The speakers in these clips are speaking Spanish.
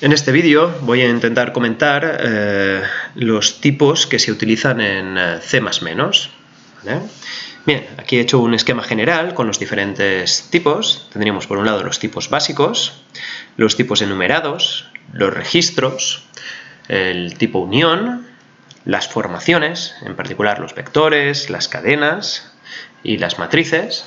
En este vídeo voy a intentar comentar los tipos que se utilizan en C++. ¿Vale? Bien, aquí he hecho un esquema general con los diferentes tipos. Tendríamos por un lado los tipos básicos, los tipos enumerados, los registros, el tipo unión, las formaciones, en particular los vectores, las cadenas y las matrices.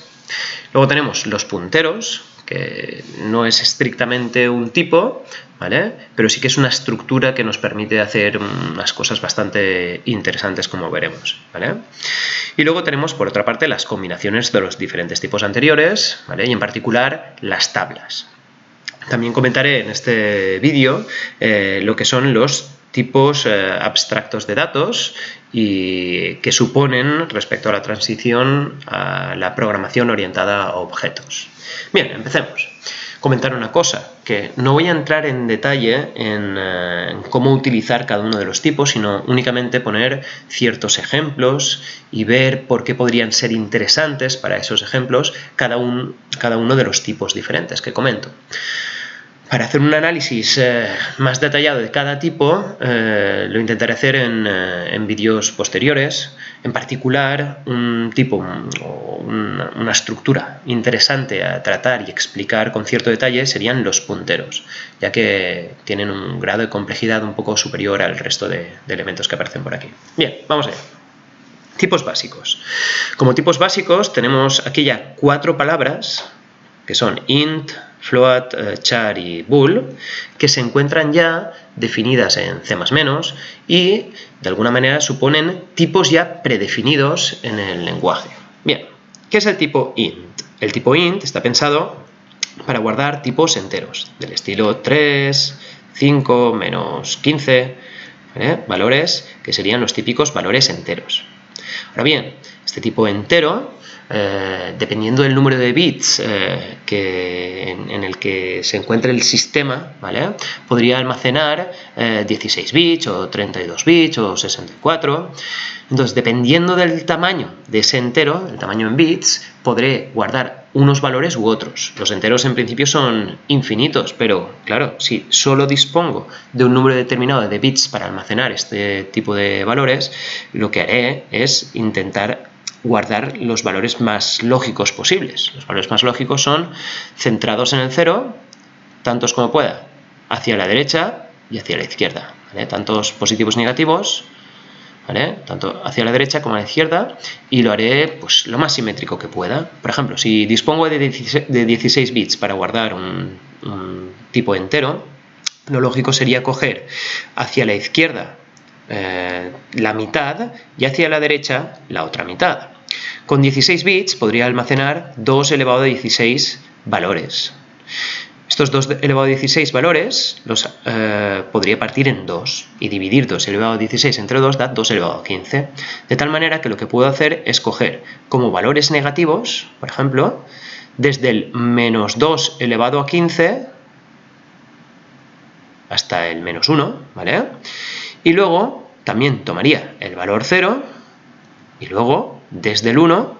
Luego tenemos los punteros, que no es estrictamente un tipo, ¿vale? Pero sí que es una estructura que nos permite hacer unas cosas bastante interesantes, como veremos, ¿vale? Y luego tenemos, por otra parte, las combinaciones de los diferentes tipos anteriores, ¿vale? Y en particular las tablas. También comentaré en este vídeo lo que son los tipos abstractos de datos y que suponen respecto a la transición a la programación orientada a objetos. Bien, empecemos. Comentar una cosa, que no voy a entrar en detalle en cómo utilizar cada uno de los tipos, sino únicamente poner ciertos ejemplos y ver por qué podrían ser interesantes para esos ejemplos cada uno de los tipos diferentes que comento. Para hacer un análisis más detallado de cada tipo, lo intentaré hacer en vídeos posteriores. En particular, un tipo o una estructura interesante a tratar y explicar con cierto detalle serían los punteros, ya que tienen un grado de complejidad un poco superior al resto de elementos que aparecen por aquí. Bien, vamos allá. Tipos básicos. Como tipos básicos tenemos aquí ya 4 palabras, que son int, float, char y bool, que se encuentran ya definidas en C++ y de alguna manera suponen tipos ya predefinidos en el lenguaje. Bien, ¿qué es el tipo int? El tipo int está pensado para guardar tipos enteros, del estilo 3, 5, menos 15, ¿vale? Valores que serían los típicos valores enteros. Ahora bien, este tipo entero, dependiendo del número de bits en el que se encuentre el sistema, ¿vale? Podría almacenar 16 bits o 32 bits o 64. Entonces, dependiendo del tamaño de ese entero, el tamaño en bits, podré guardar unos valores u otros. Los enteros en principio son infinitos, pero claro, si solo dispongo de un número determinado de bits para almacenar este tipo de valores, lo que haré es intentar guardar los valores más lógicos posibles. Los valores más lógicos son centrados en el 0, tantos como pueda, hacia la derecha y hacia la izquierda, ¿vale? Tantos positivos y negativos, ¿vale? Tanto hacia la derecha como a la izquierda, y lo haré pues lo más simétrico que pueda. Por ejemplo, si dispongo de 16 bits para guardar un tipo entero, lo lógico sería coger hacia la izquierda la mitad y hacia la derecha la otra mitad. Con 16 bits podría almacenar 2 elevado a 16 valores. Estos 2 elevado a 16 valores los podría partir en 2 y dividir 2 elevado a 16 entre 2 da 2 elevado a 15. De tal manera que lo que puedo hacer es coger como valores negativos, por ejemplo, desde el menos 2 elevado a 15 hasta el menos 1, ¿vale? Y luego también tomaría el valor 0 y luego desde el 1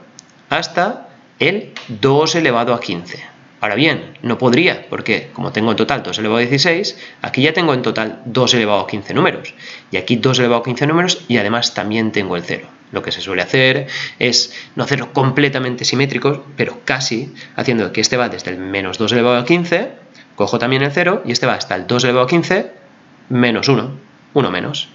hasta el 2 elevado a 15. Ahora bien, no podría, porque como tengo en total 2 elevado a 16, aquí ya tengo en total 2 elevado a 15 números. Y aquí 2 elevado a 15 números y además también tengo el 0. Lo que se suele hacer es no hacerlo completamente simétrico, pero casi, haciendo que este va desde el menos 2 elevado a 15, cojo también el 0 y este va hasta el 2 elevado a 15 menos 1. 1 menos.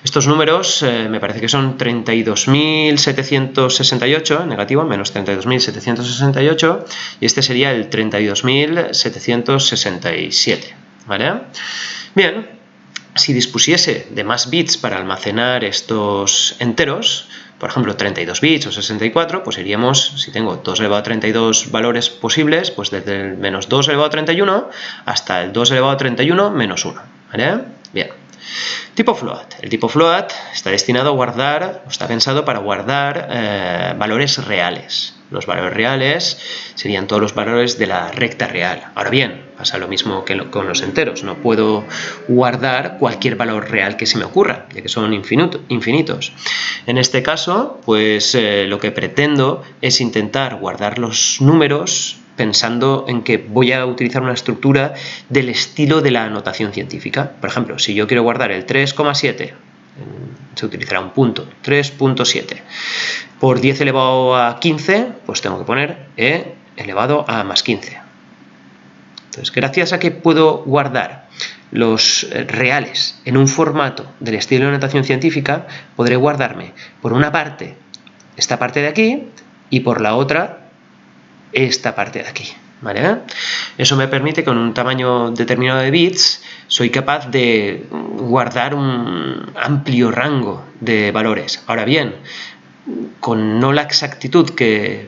Estos números me parece que son 32.768, negativo, menos 32.768, y este sería el 32.767, ¿vale? Bien, si dispusiese de más bits para almacenar estos enteros, por ejemplo 32 bits o 64, pues iríamos, si tengo 2 elevado a 32 valores posibles, pues desde el menos 2 elevado a 31 hasta el 2 elevado a 31 menos 1, ¿vale? Bien. Tipo float. El tipo float está destinado a guardar, o está pensado para guardar valores reales. Los valores reales serían todos los valores de la recta real. Ahora bien, pasa lo mismo que con los enteros. No puedo guardar cualquier valor real que se me ocurra, ya que son infinitos. En este caso, pues lo que pretendo es intentar guardar los números pensando en que voy a utilizar una estructura del estilo de la notación científica. Por ejemplo, si yo quiero guardar el 3,7, se utilizará un punto, 3.7. Por 10 elevado a 15, pues tengo que poner e elevado a más 15. Entonces, gracias a que puedo guardar los reales en un formato del estilo de notación científica, podré guardarme por una parte esta parte de aquí y por la otra esta parte de aquí, ¿vale? Eso me permite que con un tamaño determinado de bits soy capaz de guardar un amplio rango de valores. Ahora bien, con no la exactitud que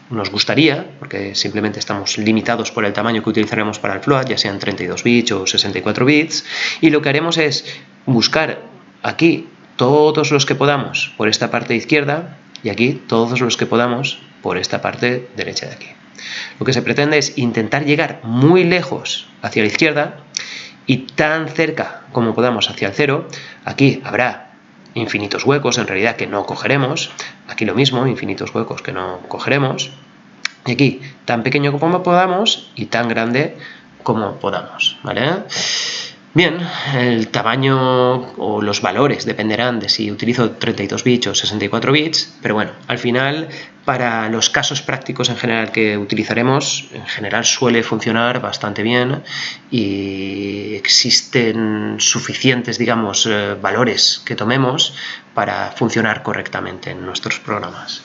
nos gustaría, porque simplemente estamos limitados por el tamaño que utilizaremos para el float, ya sean 32 bits o 64 bits, y lo que haremos es buscar aquí todos los que podamos por esta parte izquierda y aquí todos los que podamos por esta parte derecha de aquí. Lo que se pretende es intentar llegar muy lejos hacia la izquierda y tan cerca como podamos hacia el cero. Aquí habrá infinitos huecos en realidad que no cogeremos, aquí lo mismo, infinitos huecos que no cogeremos, y aquí tan pequeño como podamos y tan grande como podamos, ¿vale? Bien, el tamaño o los valores dependerán de si utilizo 32 bits o 64 bits, pero bueno, al final para los casos prácticos en general que utilizaremos, en general suele funcionar bastante bien y existen suficientes, digamos, valores que tomemos para funcionar correctamente en nuestros programas.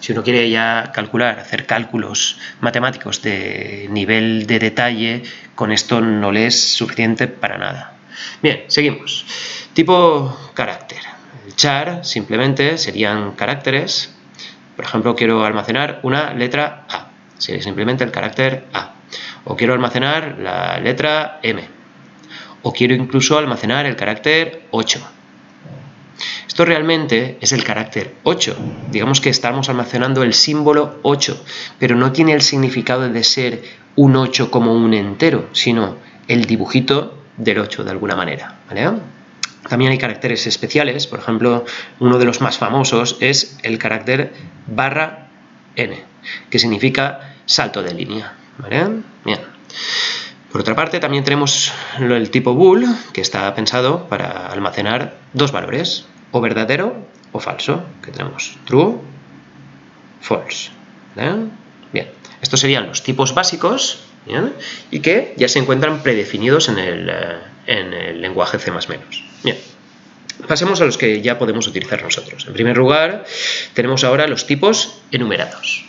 Si uno quiere ya calcular, hacer cálculos matemáticos de nivel de detalle, con esto no le es suficiente para nada. Bien, seguimos. Tipo carácter. El char simplemente serían caracteres. Por ejemplo, quiero almacenar una letra A. Sería simplemente el carácter A. O quiero almacenar la letra M. O quiero incluso almacenar el carácter 8. Esto realmente es el carácter 8. Digamos que estamos almacenando el símbolo 8, pero no tiene el significado de ser un 8 como un entero, sino el dibujito del 8 de alguna manera, ¿vale? También hay caracteres especiales, por ejemplo, uno de los más famosos es el carácter /n, que significa salto de línea, ¿vale? Bien. Por otra parte, también tenemos el tipo bool, que está pensado para almacenar dos valores, o verdadero o falso, que tenemos true, false. Bien, estos serían los tipos básicos, ¿bien? Y que ya se encuentran predefinidos en el lenguaje C++. Bien. Pasemos a los que ya podemos utilizar nosotros. En primer lugar, tenemos ahora los tipos enumerados.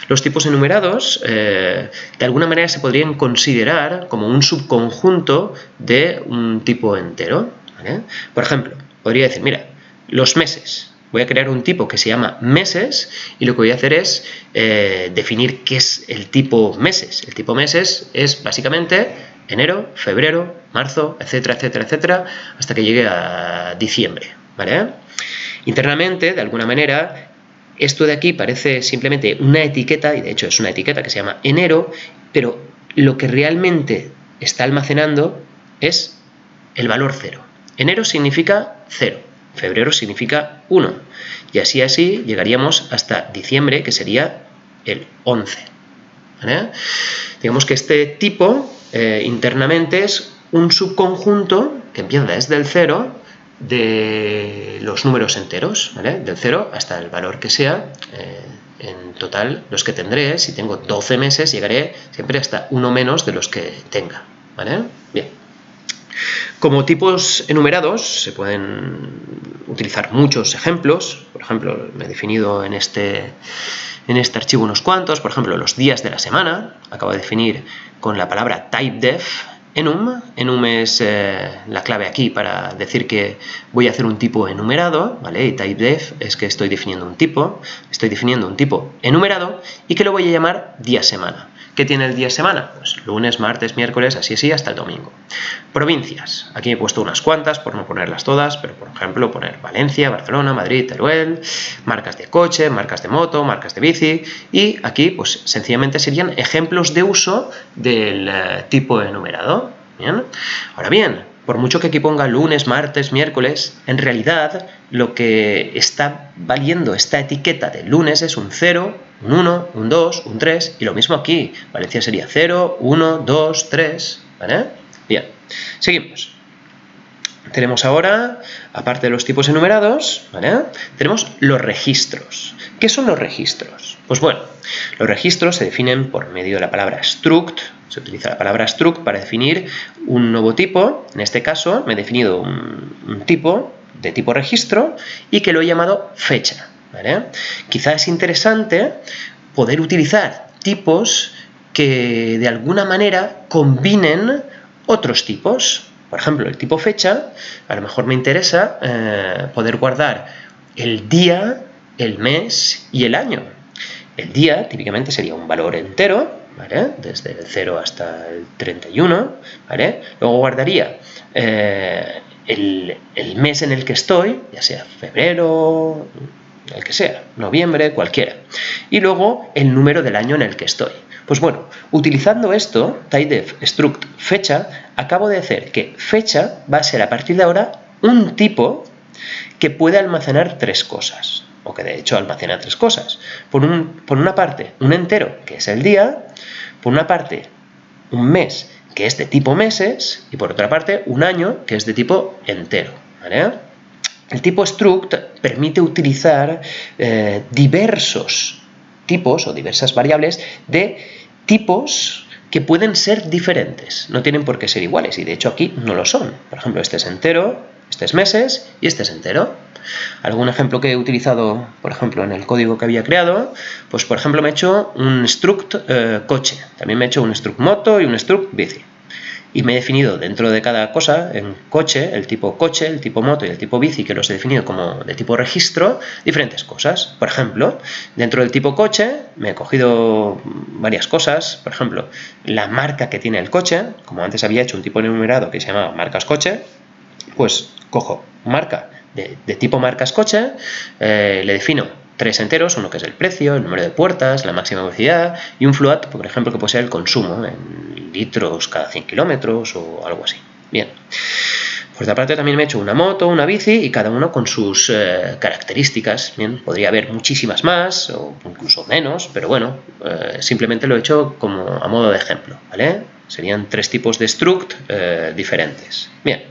Los tipos enumerados, de alguna manera, se podrían considerar como un subconjunto de un tipo entero, ¿vale? Por ejemplo, podría decir, mira, los meses. Voy a crear un tipo que se llama meses y lo que voy a hacer es definir qué es el tipo meses. El tipo meses es básicamente enero, febrero, marzo, etcétera, etcétera, etcétera, hasta que llegue a diciembre, ¿vale? Internamente, de alguna manera, esto de aquí parece simplemente una etiqueta, y de hecho es una etiqueta que se llama enero, pero lo que realmente está almacenando es el valor 0. Enero significa 0. Febrero significa 1 y así llegaríamos hasta diciembre, que sería el 11, ¿vale? Digamos que este tipo internamente es un subconjunto que empieza desde el 0 de los números enteros, ¿vale? Del 0 hasta el valor que sea. En total, los que tendré, si tengo 12 meses, llegaré siempre hasta uno menos de los que tenga, ¿vale? Bien. Como tipos enumerados se pueden utilizar muchos ejemplos. Por ejemplo, me he definido en este archivo unos cuantos. Por ejemplo, los días de la semana. Acabo de definir con la palabra typedef enum. Enum es la clave aquí para decir que voy a hacer un tipo enumerado, ¿vale? Y typedef es que estoy definiendo un tipo enumerado y que lo voy a llamar día-semana. ¿Qué tiene el día-semana? Pues lunes, martes, miércoles, así hasta el domingo. Provincias. Aquí he puesto unas cuantas por no ponerlas todas, pero por ejemplo poner Valencia, Barcelona, Madrid, Teruel, marcas de coche, marcas de moto, marcas de bici, y aquí pues sencillamente serían ejemplos de uso del tipo enumerado. ¿Bien? Ahora bien, por mucho que aquí ponga lunes, martes, miércoles, en realidad lo que está valiendo esta etiqueta de lunes es un 0, un 1, un 2, un 3, y lo mismo aquí. Valencia sería 0, 1, 2, 3, ¿vale? Bien, seguimos. Tenemos ahora, aparte de los tipos enumerados, ¿vale?, tenemos los registros. ¿Qué son los registros? Pues bueno, los registros se definen por medio de la palabra struct. Se utiliza la palabra struct para definir un nuevo tipo. En este caso me he definido un tipo de tipo registro y que lo he llamado fecha, ¿vale? Quizá es interesante poder utilizar tipos que de alguna manera combinen otros tipos. Por ejemplo, el tipo fecha, a lo mejor me interesa poder guardar el día, el mes y el año. El día típicamente sería un valor entero, ¿vale?, desde el 0 hasta el 31, ¿vale? Luego guardaría el mes en el que estoy, ya sea febrero, el que sea, noviembre, cualquiera. Y luego el número del año en el que estoy. Pues bueno, utilizando esto, typedef struct fecha, acabo de hacer que fecha va a ser a partir de ahora un tipo que puede almacenar tres cosas, o que de hecho almacena tres cosas. Por una parte, un entero, que es el día; por una parte, un mes, que es de tipo meses; y por otra parte, un año, que es de tipo entero, ¿vale? El tipo struct permite utilizar diversos tipos o diversas variables de tipos que pueden ser diferentes, no tienen por qué ser iguales, y de hecho aquí no lo son. Por ejemplo, este es entero, este es meses y este es entero. Algún ejemplo que he utilizado, por ejemplo, en el código que había creado, pues por ejemplo me he hecho un struct coche, también me he hecho un struct moto y un struct bici. Y me he definido dentro de cada cosa, en coche, el tipo moto y el tipo bici, que los he definido como de tipo registro, diferentes cosas. Por ejemplo, dentro del tipo coche me he cogido varias cosas. Por ejemplo, la marca que tiene el coche, como antes había hecho un tipo enumerado que se llamaba marcas coche, pues cojo marca de tipo marcas coche, le defino tres enteros, uno que es el precio, el número de puertas, la máxima velocidad, y un float, por ejemplo, que puede ser el consumo en litros cada 100 kilómetros o algo así. Bien. Por otra parte, también me he hecho una moto, una bici, y cada uno con sus características. Bien, podría haber muchísimas más o incluso menos, pero bueno, simplemente lo he hecho como a modo de ejemplo, ¿vale? Serían tres tipos de struct diferentes. Bien,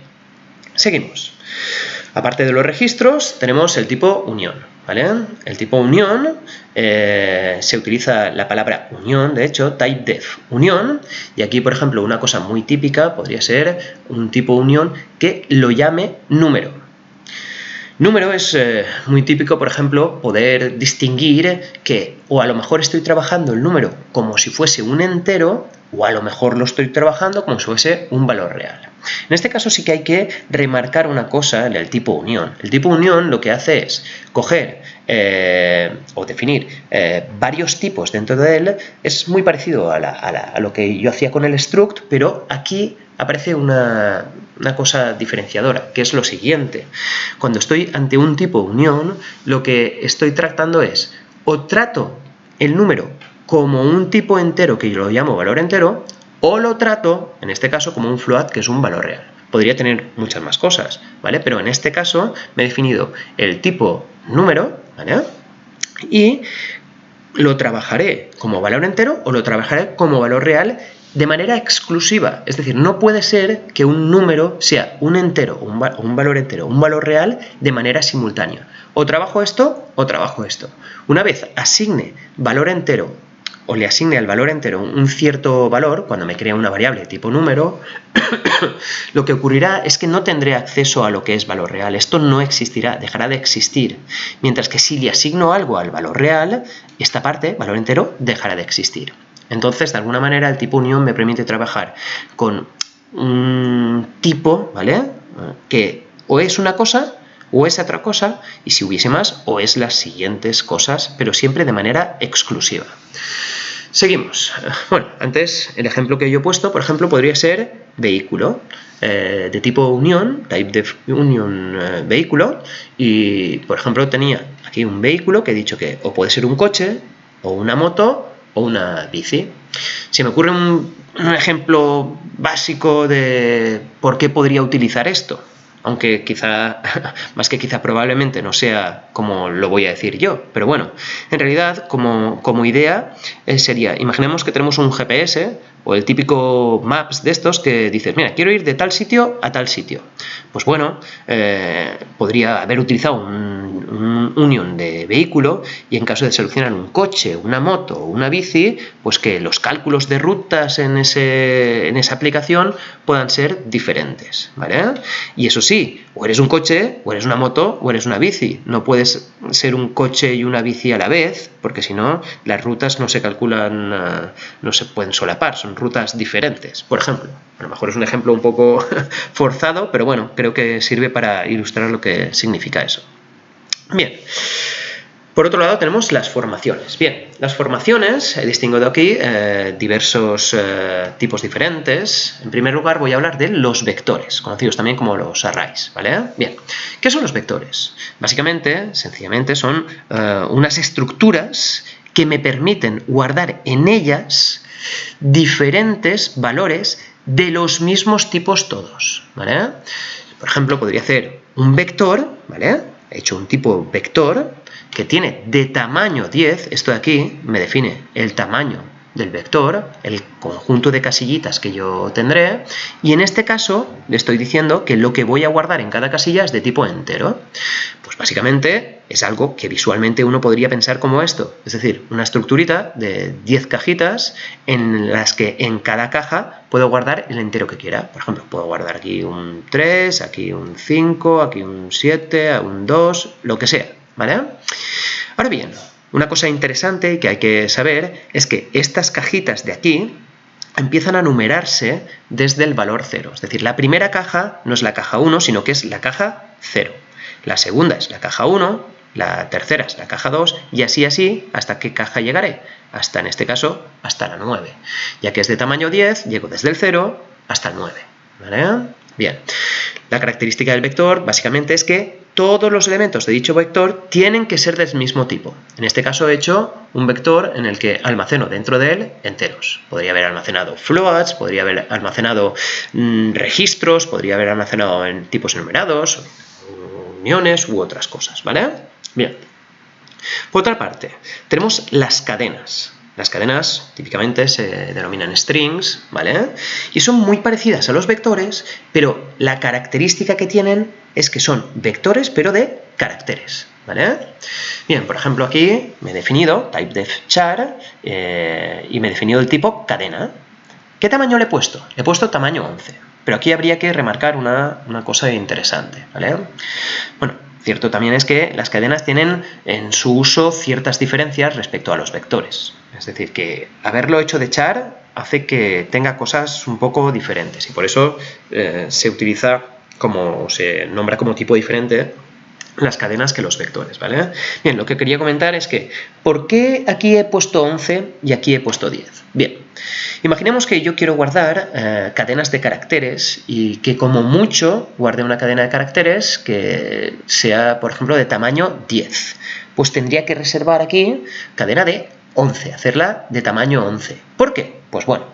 seguimos. Aparte de los registros, tenemos el tipo unión, ¿vale? El tipo unión, se utiliza la palabra unión, de hecho, typedef unión, y aquí, por ejemplo, una cosa muy típica podría ser un tipo unión que lo llame número. Número es muy típico, por ejemplo, poder distinguir que o a lo mejor estoy trabajando el número como si fuese un entero, o a lo mejor lo estoy trabajando como si fuese un valor real. En este caso sí que hay que remarcar una cosa en el tipo unión. El tipo unión lo que hace es coger o definir varios tipos dentro de él. Es muy parecido a lo que yo hacía con el struct, pero aquí aparece una cosa diferenciadora, que es lo siguiente. Cuando estoy ante un tipo unión, lo que estoy tratando es, o trato el número como un tipo entero, que yo lo llamo valor entero, o lo trato, en este caso, como un float, que es un valor real. Podría tener muchas más cosas, ¿vale? Pero en este caso me he definido el tipo número, ¿vale? Y lo trabajaré como valor entero o lo trabajaré como valor real de manera exclusiva. Es decir, no puede ser que un número sea un entero, un valor entero, un valor real de manera simultánea. O trabajo esto o trabajo esto. Una vez asigne valor entero o le asigne al valor entero un cierto valor, cuando me crea una variable tipo número, lo que ocurrirá es que no tendré acceso a lo que es valor real. Esto no existirá, dejará de existir. Mientras que si le asigno algo al valor real, esta parte, valor entero, dejará de existir. Entonces, de alguna manera, el tipo unión me permite trabajar con un tipo, ¿vale?, que o es una cosa o es otra cosa, y si hubiese más, o es las siguientes cosas, pero siempre de manera exclusiva. Seguimos. Bueno, antes el ejemplo que yo he puesto, por ejemplo, podría ser vehículo, de tipo unión, typedef union vehículo, y por ejemplo tenía aquí un vehículo que he dicho que o puede ser un coche, o una moto, o una bici. Se me ocurre un ejemplo básico de por qué podría utilizar esto, aunque quizá, más que quizá, probablemente no sea como lo voy a decir yo, pero bueno, en realidad como idea sería, imaginemos que tenemos un GPS o el típico Maps de estos que dices, mira, quiero ir de tal sitio a tal sitio. Pues bueno, podría haber utilizado un union de vehículo y en caso de seleccionar un coche, una moto o una bici, pues que los cálculos de rutas en esa aplicación puedan ser diferentes, ¿vale? Y eso sí, o eres un coche, o eres una moto, o eres una bici. No puedes ser un coche y una bici a la vez, porque si no, las rutas no se calculan, no se pueden solapar, son rutas diferentes, por ejemplo. A lo mejor es un ejemplo un poco forzado, pero bueno, creo que sirve para ilustrar lo que significa eso. Bien. Por otro lado tenemos las formaciones. Bien, las formaciones, he distinguido aquí diversos tipos diferentes. En primer lugar voy a hablar de los vectores, conocidos también como los arrays, ¿vale? Bien, ¿qué son los vectores? Básicamente, sencillamente, son unas estructuras que me permiten guardar en ellas diferentes valores de los mismos tipos todos, ¿vale? Por ejemplo, podría hacer un vector, ¿vale? He hecho un tipo vector que tiene de tamaño 10, esto de aquí me define el tamaño del vector, el conjunto de casillitas que yo tendré, y en este caso le estoy diciendo que lo que voy a guardar en cada casilla es de tipo entero. Pues básicamente es algo que visualmente uno podría pensar como esto, es decir, una estructurita de 10 cajitas en las que en cada caja puedo guardar el entero que quiera. Por ejemplo, puedo guardar aquí un 3, aquí un 5, aquí un 7, un 2, lo que sea, ¿vale? Ahora bien, una cosa interesante que hay que saber es que estas cajitas de aquí empiezan a numerarse desde el valor 0. Es decir, la primera caja no es la caja 1, sino que es la caja 0. La segunda es la caja 1, la tercera es la caja 2 y así hasta qué caja llegaré. Hasta, en este caso, hasta la 9. Ya que es de tamaño 10, llego desde el 0 hasta el 9. ¿Vale? Bien. La característica del vector básicamente es que todos los elementos de dicho vector tienen que ser del mismo tipo. En este caso he hecho un vector en el que almaceno dentro de él enteros. Podría haber almacenado floats, podría haber almacenado registros, podría haber almacenado en tipos enumerados, uniones u otras cosas, ¿vale? Bien. Por otra parte, tenemos las cadenas. Las cadenas típicamente se denominan strings, ¿vale? Y son muy parecidas a los vectores, pero la característica que tienen es que son vectores, pero de caracteres, ¿vale? Bien, por ejemplo, aquí me he definido typedefchar y me he definido el tipo cadena. ¿Qué tamaño le he puesto? Le he puesto tamaño 11, pero aquí habría que remarcar una cosa interesante, ¿vale? Bueno, cierto también es que las cadenas tienen en su uso ciertas diferencias respecto a los vectores. Es decir, que haberlo hecho de char hace que tenga cosas un poco diferentes y por eso se utiliza como, se nombra como tipo diferente las cadenas que los vectores, ¿vale? Bien, lo que quería comentar es que ¿por qué aquí he puesto 11 y aquí he puesto 10? Bien, imaginemos que yo quiero guardar cadenas de caracteres y que como mucho guarde una cadena de caracteres que sea, por ejemplo, de tamaño 10. Pues tendría que reservar aquí cadena de 11, hacerla de tamaño 11. ¿Por qué? Pues bueno,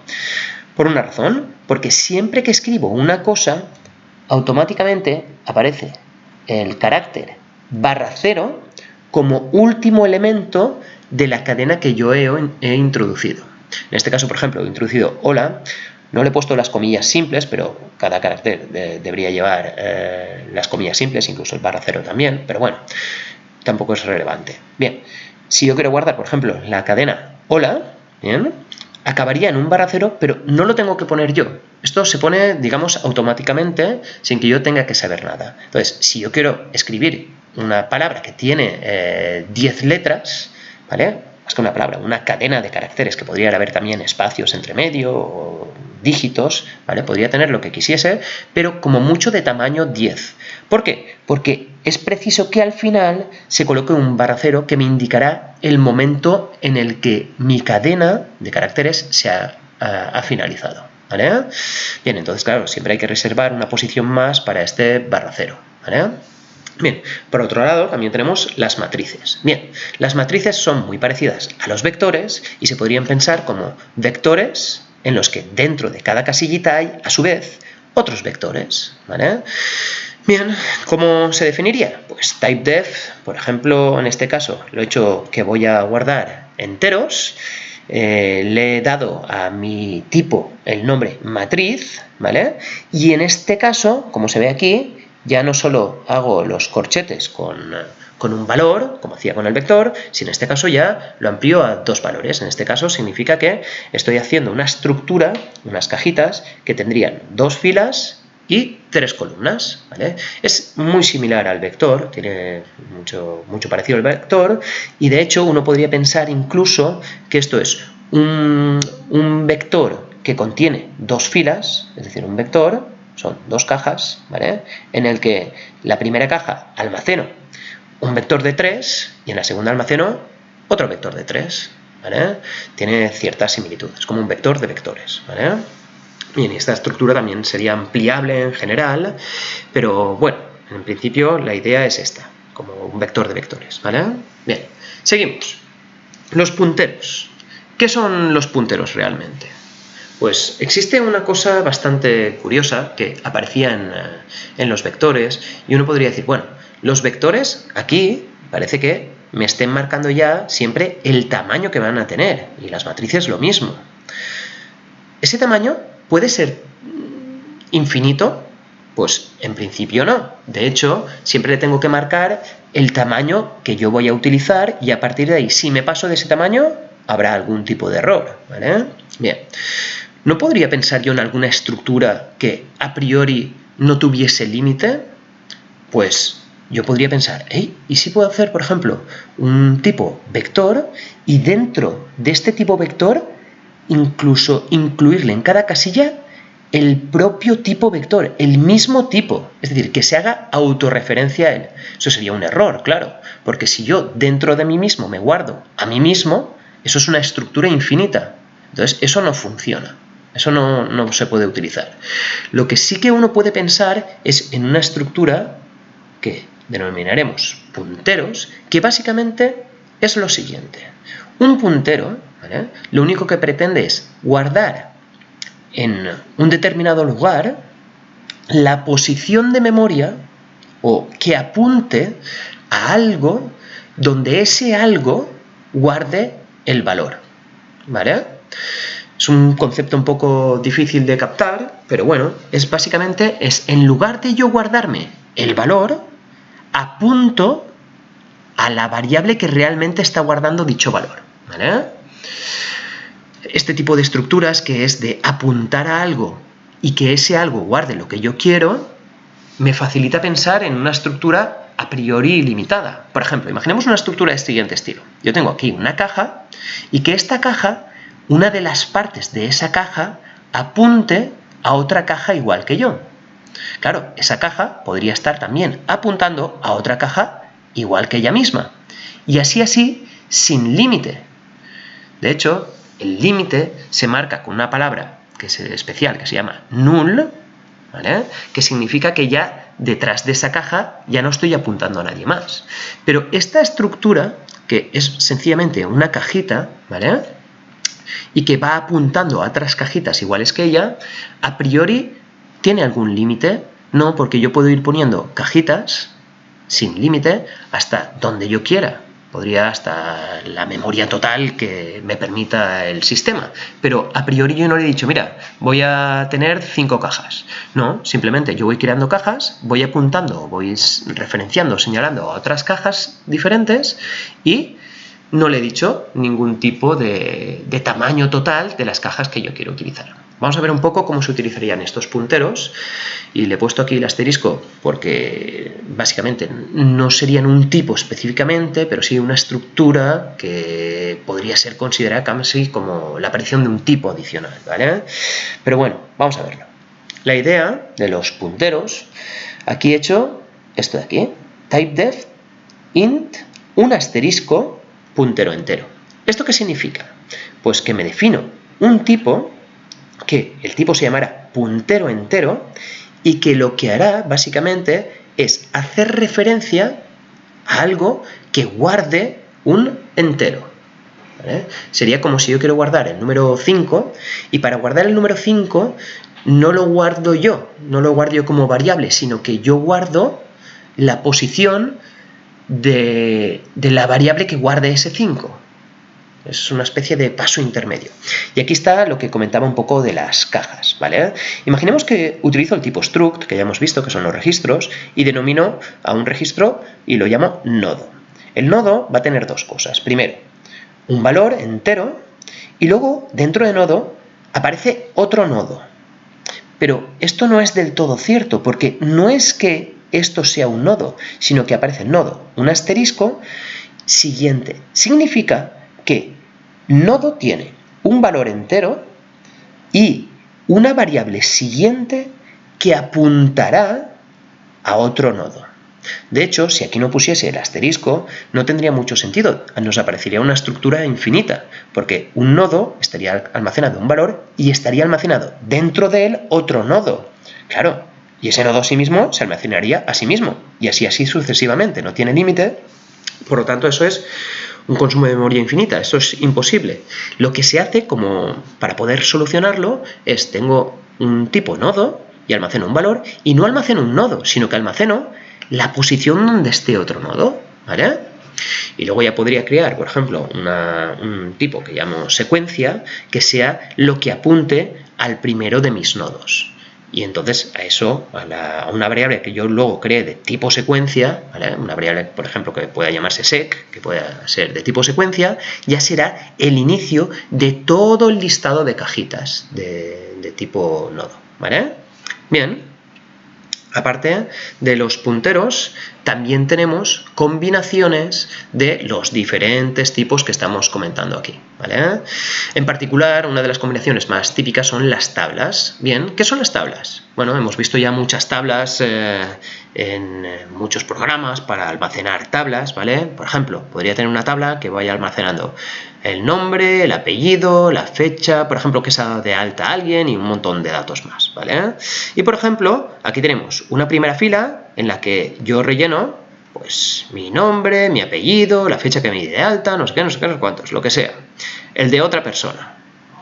por una razón, porque siempre que escribo una cosa, automáticamente aparece el carácter /0 como último elemento de la cadena que yo he introducido. En este caso, por ejemplo, he introducido hola, no le he puesto las comillas simples, pero cada carácter debería llevar las comillas simples, incluso el /0 también, pero bueno, tampoco es relevante. Bien, si yo quiero guardar, por ejemplo, la cadena hola, ¿bien?, acabaría en un /0, pero no lo tengo que poner yo. Esto se pone, digamos, automáticamente sin que yo tenga que saber nada. Entonces, si yo quiero escribir una palabra que tiene 10 letras, ¿vale? Más que una palabra, una cadena de caracteres, que podría haber también espacios entre medio o dígitos, ¿vale? Podría tener lo que quisiese, pero como mucho de tamaño 10. ¿Por qué? Porque es preciso que al final se coloque un /0 que me indicará el momento en el que mi cadena de caracteres se ha finalizado, ¿vale? Bien, entonces, claro, siempre hay que reservar una posición más para este /0, ¿vale? Bien, por otro lado también tenemos las matrices. Bien, las matrices son muy parecidas a los vectores y se podrían pensar como vectores en los que dentro de cada casillita hay, a su vez, otros vectores, ¿vale? Bien, ¿cómo se definiría? Pues typedef, por ejemplo, en este caso lo he hecho que voy a guardar enteros, le he dado a mi tipo el nombre matriz, ¿vale? Y en este caso, como se ve aquí, ya no solo hago los corchetes con un valor, como hacía con el vector, sino en este caso ya lo amplío a dos valores. En este caso significa que estoy haciendo una estructura, unas cajitas, que tendrían dos filas y tres columnas, ¿vale? Es muy similar al vector, tiene mucho parecido al vector, y de hecho uno podría pensar incluso que esto es un vector que contiene dos filas, es decir, un vector, son dos cajas, ¿vale? En el que la primera caja almaceno un vector de 3 y en la segunda almaceno otro vector de 3, ¿vale? Tiene ciertas similitudes, como un vector de vectores, ¿vale? Bien, y esta estructura también sería ampliable en general, pero bueno, en principio la idea es esta, como un vector de vectores, ¿vale? Bien, seguimos. Los punteros. ¿Qué son los punteros realmente? Pues existe una cosa bastante curiosa que aparecía en los vectores y uno podría decir, bueno, los vectores aquí parece que me estén marcando ya siempre el tamaño que van a tener y las matrices lo mismo. ¿Ese tamaño puede ser infinito? Pues en principio no. De hecho, siempre le tengo que marcar el tamaño que yo voy a utilizar y a partir de ahí, si me paso de ese tamaño, habrá algún tipo de error, ¿vale? Bien. ¿No podría pensar yo en alguna estructura que a priori no tuviese límite? Pues yo podría pensar, ¿y si puedo hacer, por ejemplo, un tipo vector y dentro de este tipo vector incluso incluirle en cada casilla el propio tipo vector, el mismo tipo, es decir, que se haga autorreferencia a él? Eso sería un error, claro, porque si yo dentro de mí mismo me guardo a mí mismo, eso es una estructura infinita. Entonces, eso no funciona. Eso no se puede utilizar. Lo que sí que uno puede pensar es en una estructura que denominaremos punteros, que básicamente es lo siguiente. Un puntero, ¿vale?, lo único que pretende es guardar en un determinado lugar la posición de memoria o que apunte a algo donde ese algo guarde el valor, ¿vale? Es un concepto un poco difícil de captar, pero bueno, básicamente en lugar de yo guardarme el valor, apunto a la variable que realmente está guardando dicho valor, ¿vale? Este tipo de estructuras, que es de apuntar a algo y que ese algo guarde lo que yo quiero, me facilita pensar en una estructura a priori ilimitada. Por ejemplo, imaginemos una estructura de siguiente estilo. Yo tengo aquí una caja y que esta caja, una de las partes de esa caja, apunte a otra caja igual que yo. Claro, esa caja podría estar también apuntando a otra caja igual que ella misma. Y así, sin límite. De hecho, el límite se marca con una palabra que es especial, que se llama null, ¿vale?, que significa que ya detrás de esa caja ya no estoy apuntando a nadie más. Pero esta estructura, que es sencillamente una cajita, ¿vale?, y que va apuntando a otras cajitas iguales que ella, a priori, ¿tiene algún límite? No, porque yo puedo ir poniendo cajitas sin límite hasta donde yo quiera. Podría hasta la memoria total que me permita el sistema. Pero a priori yo no le he dicho, mira, voy a tener 5 cajas. No, simplemente yo voy creando cajas, voy apuntando, voy referenciando, señalando a otras cajas diferentes y no le he dicho ningún tipo de tamaño total de las cajas que yo quiero utilizar. Vamos a ver un poco cómo se utilizarían estos punteros y le he puesto aquí el asterisco porque básicamente no serían un tipo específicamente, pero sí una estructura que podría ser considerada casi como la aparición de un tipo adicional, ¿vale? Pero bueno, vamos a verlo. La idea de los punteros, aquí he hecho esto de aquí, typedef int un asterisco puntero entero. ¿Esto qué significa? Pues que me defino un tipo que el tipo se llamará puntero entero y que lo que hará básicamente es hacer referencia a algo que guarde un entero. ¿Vale? Sería como si yo quiero guardar el número 5 y para guardar el número 5 no lo guardo yo como variable, sino que yo guardo la posición de la variable que guarde ese 5. Es una especie de paso intermedio. Y aquí está lo que comentaba un poco de las cajas, ¿vale? Imaginemos que utilizo el tipo struct, que ya hemos visto que son los registros, y denomino a un registro y lo llamo nodo. El nodo va a tener dos cosas. Primero, un valor entero, y luego, dentro de nodo, aparece otro nodo. Pero esto no es del todo cierto, porque no es que esto sea un nodo, sino que aparece el nodo, un asterisco, siguiente. Significa que nodo tiene un valor entero y una variable siguiente que apuntará a otro nodo. De hecho, si aquí no pusiese el asterisco, no tendría mucho sentido. Nos aparecería una estructura infinita, porque un nodo estaría almacenando un valor y estaría almacenado dentro de él otro nodo. Claro, y ese nodo a sí mismo se almacenaría a sí mismo, y así sucesivamente, no tiene límite. Por lo tanto, eso es un consumo de memoria infinita, eso es imposible. Lo que se hace como para poder solucionarlo es, tengo un tipo nodo y almaceno un valor, y no almaceno un nodo, sino que almaceno la posición donde esté otro nodo, ¿vale? Y luego ya podría crear, por ejemplo, un tipo que llamo secuencia, que sea lo que apunte al primero de mis nodos. Y entonces a eso, a una variable que yo luego cree de tipo secuencia, ¿vale? Una variable, por ejemplo, que pueda llamarse sec, que pueda ser de tipo secuencia, ya será el inicio de todo el listado de cajitas de tipo nodo, ¿vale? Bien. Aparte de los punteros, también tenemos combinaciones de los diferentes tipos que estamos comentando aquí, ¿vale? En particular, una de las combinaciones más típicas son las tablas. Bien, ¿qué son las tablas? Bueno, hemos visto ya muchas tablas en muchos programas para almacenar tablas, ¿vale? Por ejemplo, podría tener una tabla que vaya almacenando el nombre, el apellido, la fecha, por ejemplo, que se ha dado de alta a alguien y un montón de datos más, ¿vale? Y, por ejemplo, aquí tenemos una primera fila en la que yo relleno, pues, mi nombre, mi apellido, la fecha que me di de alta, no sé qué, no sé cuántos, lo que sea. El de otra persona.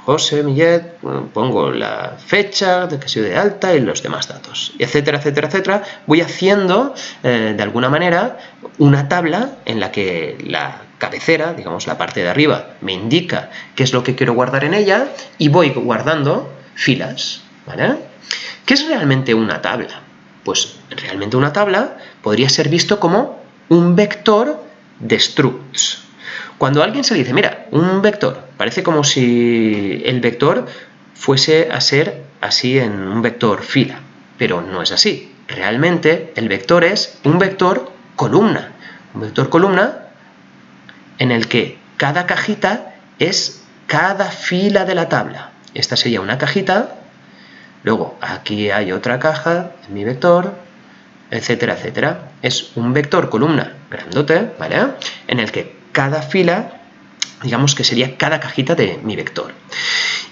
José Millet, pongo la fecha de que he sido de alta y los demás datos, etcétera, etcétera, etcétera. Voy haciendo, de alguna manera, una tabla en la que la cabecera, digamos la parte de arriba, me indica qué es lo que quiero guardar en ella y voy guardando filas, ¿vale? ¿Qué es realmente una tabla? Pues realmente una tabla podría ser visto como un vector de structs. Cuando a alguien se le dice, mira, un vector, parece como si el vector fuese a ser así en un vector fila, pero no es así. Realmente el vector es un vector columna. Un vector columna en el que cada cajita es cada fila de la tabla. Esta sería una cajita, luego aquí hay otra caja en mi vector, etcétera, etcétera. Es un vector columna grandote, ¿vale? En el que cada fila, digamos que sería cada cajita de mi vector.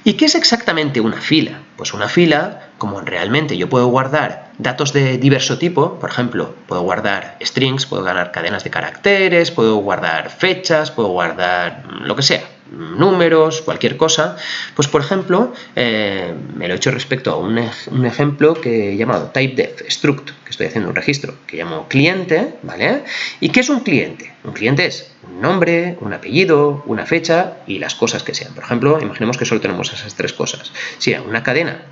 ¿Y qué es exactamente una fila? Pues una fila, como realmente yo puedo guardar datos de diverso tipo, por ejemplo, puedo guardar strings, puedo guardar cadenas de caracteres, puedo guardar fechas, puedo guardar lo que sea, números, cualquier cosa, pues por ejemplo, me lo he hecho respecto a un ejemplo que he llamado typedef struct, que estoy haciendo un registro, que llamo cliente, ¿vale? ¿Y qué es un cliente? Un cliente es un nombre, un apellido, una fecha y las cosas que sean. Por ejemplo, imaginemos que solo tenemos esas tres cosas. Sería una cadena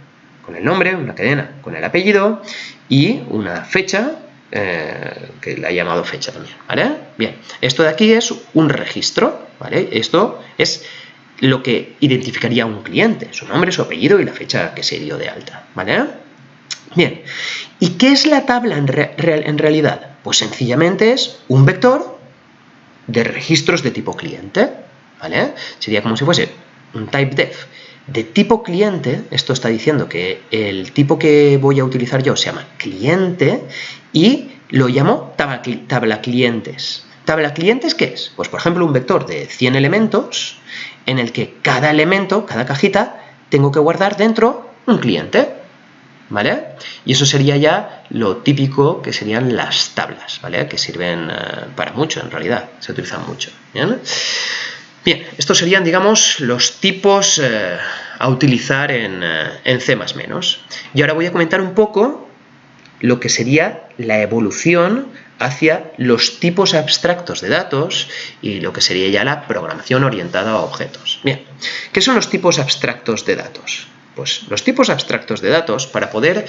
con el nombre, una cadena con el apellido y una fecha que la he llamado fecha también, ¿vale? Bien, esto de aquí es un registro, ¿vale? Esto es lo que identificaría a un cliente, su nombre, su apellido y la fecha que se dio de alta, ¿vale? Bien, ¿y qué es la tabla en realidad? Pues sencillamente es un vector de registros de tipo cliente, ¿vale? Sería como si fuese un typedef de tipo cliente. Esto está diciendo que el tipo que voy a utilizar yo se llama cliente y lo llamo tabla clientes. ¿Tabla clientes qué es? Pues por ejemplo un vector de 100 elementos en el que cada elemento, cada cajita, tengo que guardar dentro un cliente. ¿vale? Y eso sería ya lo típico que serían las tablas, ¿vale? Que sirven para mucho, en realidad, se utilizan mucho, ¿bien? Bien, estos serían, digamos, los tipos a utilizar en C++. Y ahora voy a comentar un poco lo que sería la evolución hacia los tipos abstractos de datos y lo que sería ya la programación orientada a objetos. Bien, ¿qué son los tipos abstractos de datos? Pues los tipos abstractos de datos, para poder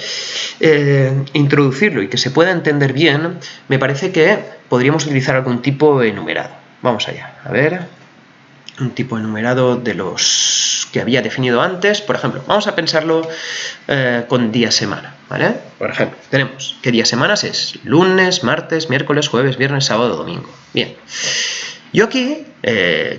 introducirlo y que se pueda entender bien, me parece que podríamos utilizar algún tipo enumerado. Vamos allá, a ver, un tipo enumerado de los que había definido antes. Por ejemplo, vamos a pensarlo con día-semana, ¿vale? Por ejemplo, tenemos que día-semanas es lunes, martes, miércoles, jueves, viernes, sábado, domingo. Bien. Yo aquí,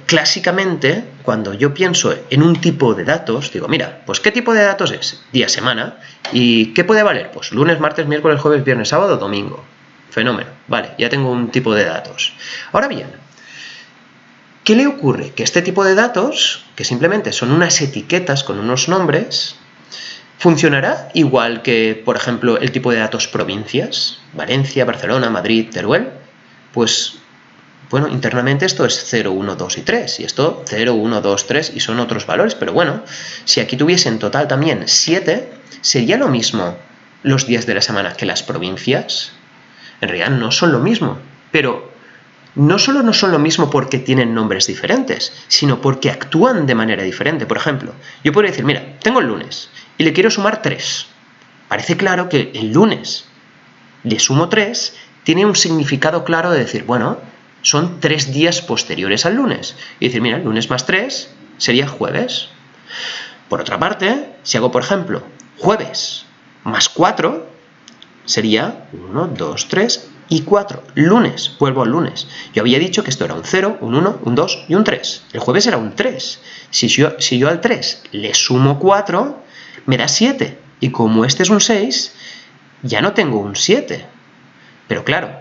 clásicamente, cuando yo pienso en un tipo de datos, digo, mira, pues ¿qué tipo de datos es? Día-semana. ¿Y qué puede valer? Pues lunes, martes, miércoles, jueves, viernes, sábado, domingo. Fenómeno. Vale, ya tengo un tipo de datos. Ahora bien, ¿qué le ocurre? Que este tipo de datos, que simplemente son unas etiquetas con unos nombres, funcionará igual que, por ejemplo, el tipo de datos provincias, Valencia, Barcelona, Madrid, Teruel. Pues, bueno, internamente esto es 0, 1, 2 y 3, y esto 0, 1, 2, 3, y son otros valores, pero bueno, si aquí tuviese en total también 7, ¿sería lo mismo los días de la semana que las provincias? En realidad no son lo mismo, pero no solo no son lo mismo porque tienen nombres diferentes, sino porque actúan de manera diferente. Por ejemplo, yo podría decir, mira, tengo el lunes y le quiero sumar 3. Parece claro que el lunes le sumo 3, tiene un significado claro de decir, bueno, son 3 días posteriores al lunes. Y decir, mira, el lunes más 3 sería jueves. Por otra parte, si hago, por ejemplo, jueves más 4, sería 1, 2, 3 y 4. Lunes, vuelvo al lunes. Yo había dicho que esto era un 0, un 1, un 2 y un 3. El jueves era un 3. Si yo al 3 le sumo 4, me da 7. Y como este es un 6, ya no tengo un 7. Pero claro,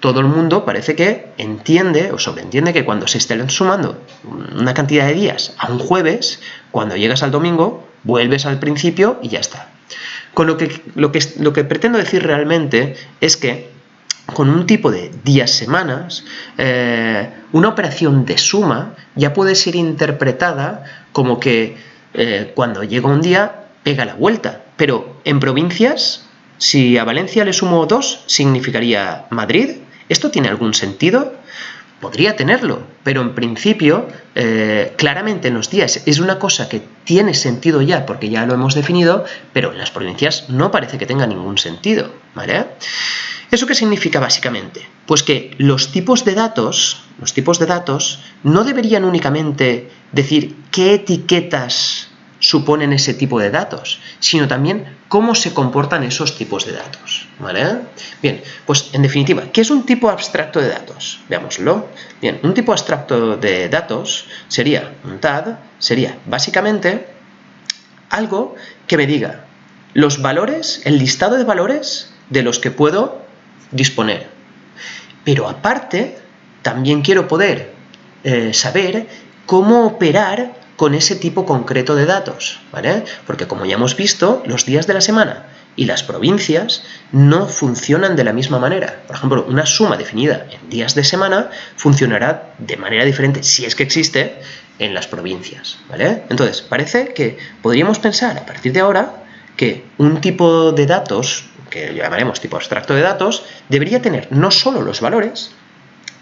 todo el mundo parece que entiende o sobreentiende que cuando se estén sumando una cantidad de días a un jueves, cuando llegas al domingo, vuelves al principio y ya está. Con lo que pretendo decir realmente es que con un tipo de días-semanas, una operación de suma ya puede ser interpretada como que cuando llega un día pega la vuelta. Pero en provincias, si a Valencia le sumo 2, significaría Madrid. ¿Esto tiene algún sentido? Podría tenerlo, pero en principio, claramente en los días es una cosa que tiene sentido ya, porque ya lo hemos definido, pero en las provincias no parece que tenga ningún sentido, ¿vale? ¿Eso qué significa básicamente? Pues que los tipos de datos no deberían únicamente decir qué etiquetas suponen ese tipo de datos, sino también cómo se comportan esos tipos de datos, ¿vale? Bien, pues en definitiva, ¿qué es un tipo abstracto de datos? Veámoslo. Bien, un tipo abstracto de datos sería, un TAD, sería básicamente algo que me diga los valores, el listado de valores de los que puedo disponer. Pero aparte, también quiero poder saber cómo operar con ese tipo concreto de datos, ¿vale? Porque como ya hemos visto, los días de la semana y las provincias no funcionan de la misma manera. Por ejemplo, una suma definida en días de semana funcionará de manera diferente, si es que existe, en las provincias, ¿vale? Entonces, parece que podríamos pensar a partir de ahora que un tipo de datos, que llamaremos tipo abstracto de datos, debería tener no solo los valores,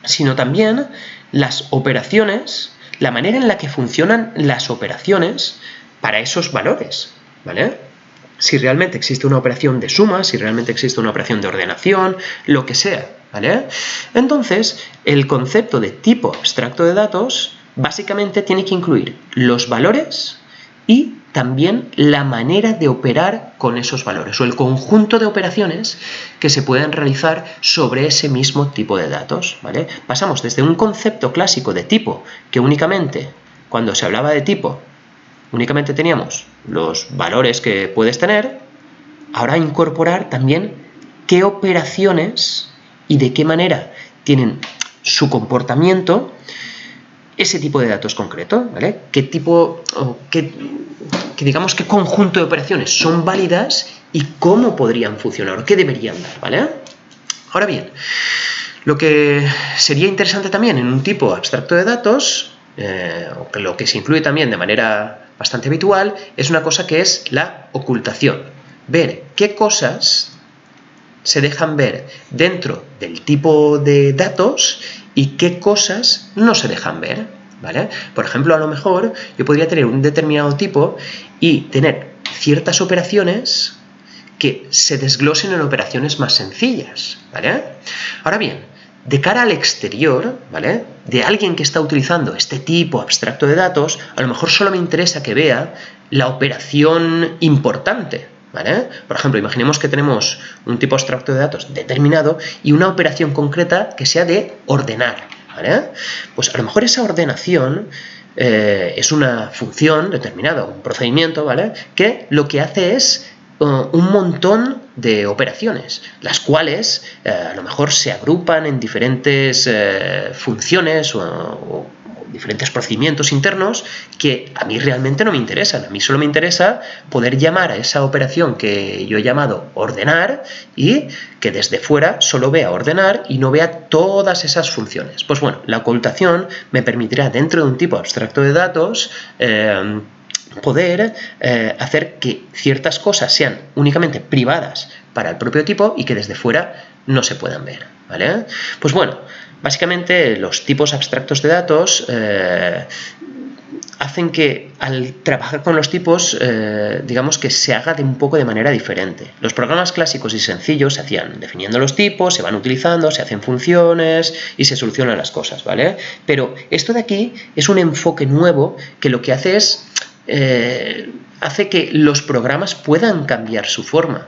sino también las operaciones, la manera en la que funcionan las operaciones para esos valores, ¿vale? Si realmente existe una operación de suma, si realmente existe una operación de ordenación, lo que sea, ¿vale? Entonces, el concepto de tipo abstracto de datos básicamente tiene que incluir los valores y también la manera de operar con esos valores o el conjunto de operaciones que se pueden realizar sobre ese mismo tipo de datos, ¿vale? Pasamos desde un concepto clásico de tipo que únicamente, cuando se hablaba de tipo, únicamente teníamos los valores que puedes tener, ahora incorporar también qué operaciones y de qué manera tienen su comportamiento ese tipo de datos concreto, ¿vale? ¿Qué tipo, digamos, qué conjunto de operaciones son válidas y cómo podrían funcionar o qué deberían dar, ¿vale? Ahora bien, lo que sería interesante también en un tipo abstracto de datos, o lo que se incluye también de manera bastante habitual, es una cosa que es la ocultación. Ver qué cosas se dejan ver dentro del tipo de datos y qué cosas no se dejan ver, ¿vale? Por ejemplo, a lo mejor yo podría tener un determinado tipo y tener ciertas operaciones que se desglosen en operaciones más sencillas, ¿vale? Ahora bien, de cara al exterior, ¿vale? De alguien que está utilizando este tipo abstracto de datos, a lo mejor solo me interesa que vea la operación importante, ¿vale? Por ejemplo, imaginemos que tenemos un tipo abstracto de datos determinado y una operación concreta que sea de ordenar, ¿vale? Pues a lo mejor esa ordenación es una función determinada, un procedimiento, ¿vale? Que lo que hace es un montón de operaciones, las cuales a lo mejor se agrupan en diferentes funciones o diferentes procedimientos internos que a mí realmente no me interesan. A mí solo me interesa poder llamar a esa operación que yo he llamado ordenar y que desde fuera solo vea ordenar y no vea todas esas funciones. Pues bueno, la ocultación me permitirá dentro de un tipo abstracto de datos poder hacer que ciertas cosas sean únicamente privadas para el propio tipo y que desde fuera no se puedan ver, ¿vale? Pues bueno, básicamente los tipos abstractos de datos hacen que al trabajar con los tipos, digamos que se haga de un poco de manera diferente. Los programas clásicos y sencillos se hacían definiendo los tipos, se van utilizando, se hacen funciones y se solucionan las cosas, ¿vale? Pero esto de aquí es un enfoque nuevo que lo que hace es hace que los programas puedan cambiar su forma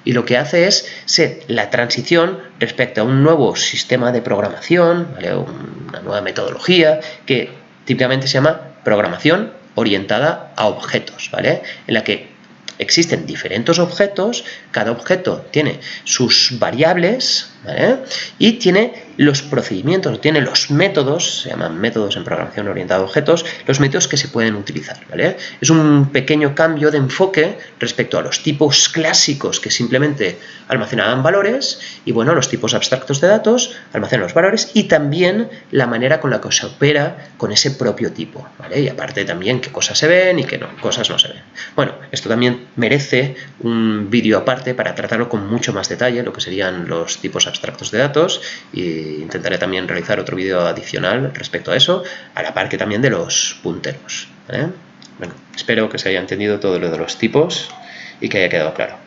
y lo que hace es ser la transición respecto a un nuevo sistema de programación, ¿vale? Una nueva metodología que típicamente se llama programación orientada a objetos, ¿vale? En la que existen diferentes objetos, cada objeto tiene sus variables, ¿vale? Y tiene los procedimientos, tiene los métodos, se llaman métodos en programación orientada a objetos, los métodos que se pueden utilizar, ¿vale? Es un pequeño cambio de enfoque respecto a los tipos clásicos que simplemente almacenaban valores y, bueno, los tipos abstractos de datos almacenan los valores y también la manera con la que se opera con ese propio tipo, ¿vale? Y aparte también qué cosas se ven y qué cosas no se ven. Bueno, esto también merece un vídeo aparte para tratarlo con mucho más detalle, lo que serían los tipos abstractos de datos, e intentaré también realizar otro vídeo adicional respecto a eso, a la par que también de los punteros, ¿vale? Bueno, espero que se haya entendido todo lo de los tipos y que haya quedado claro.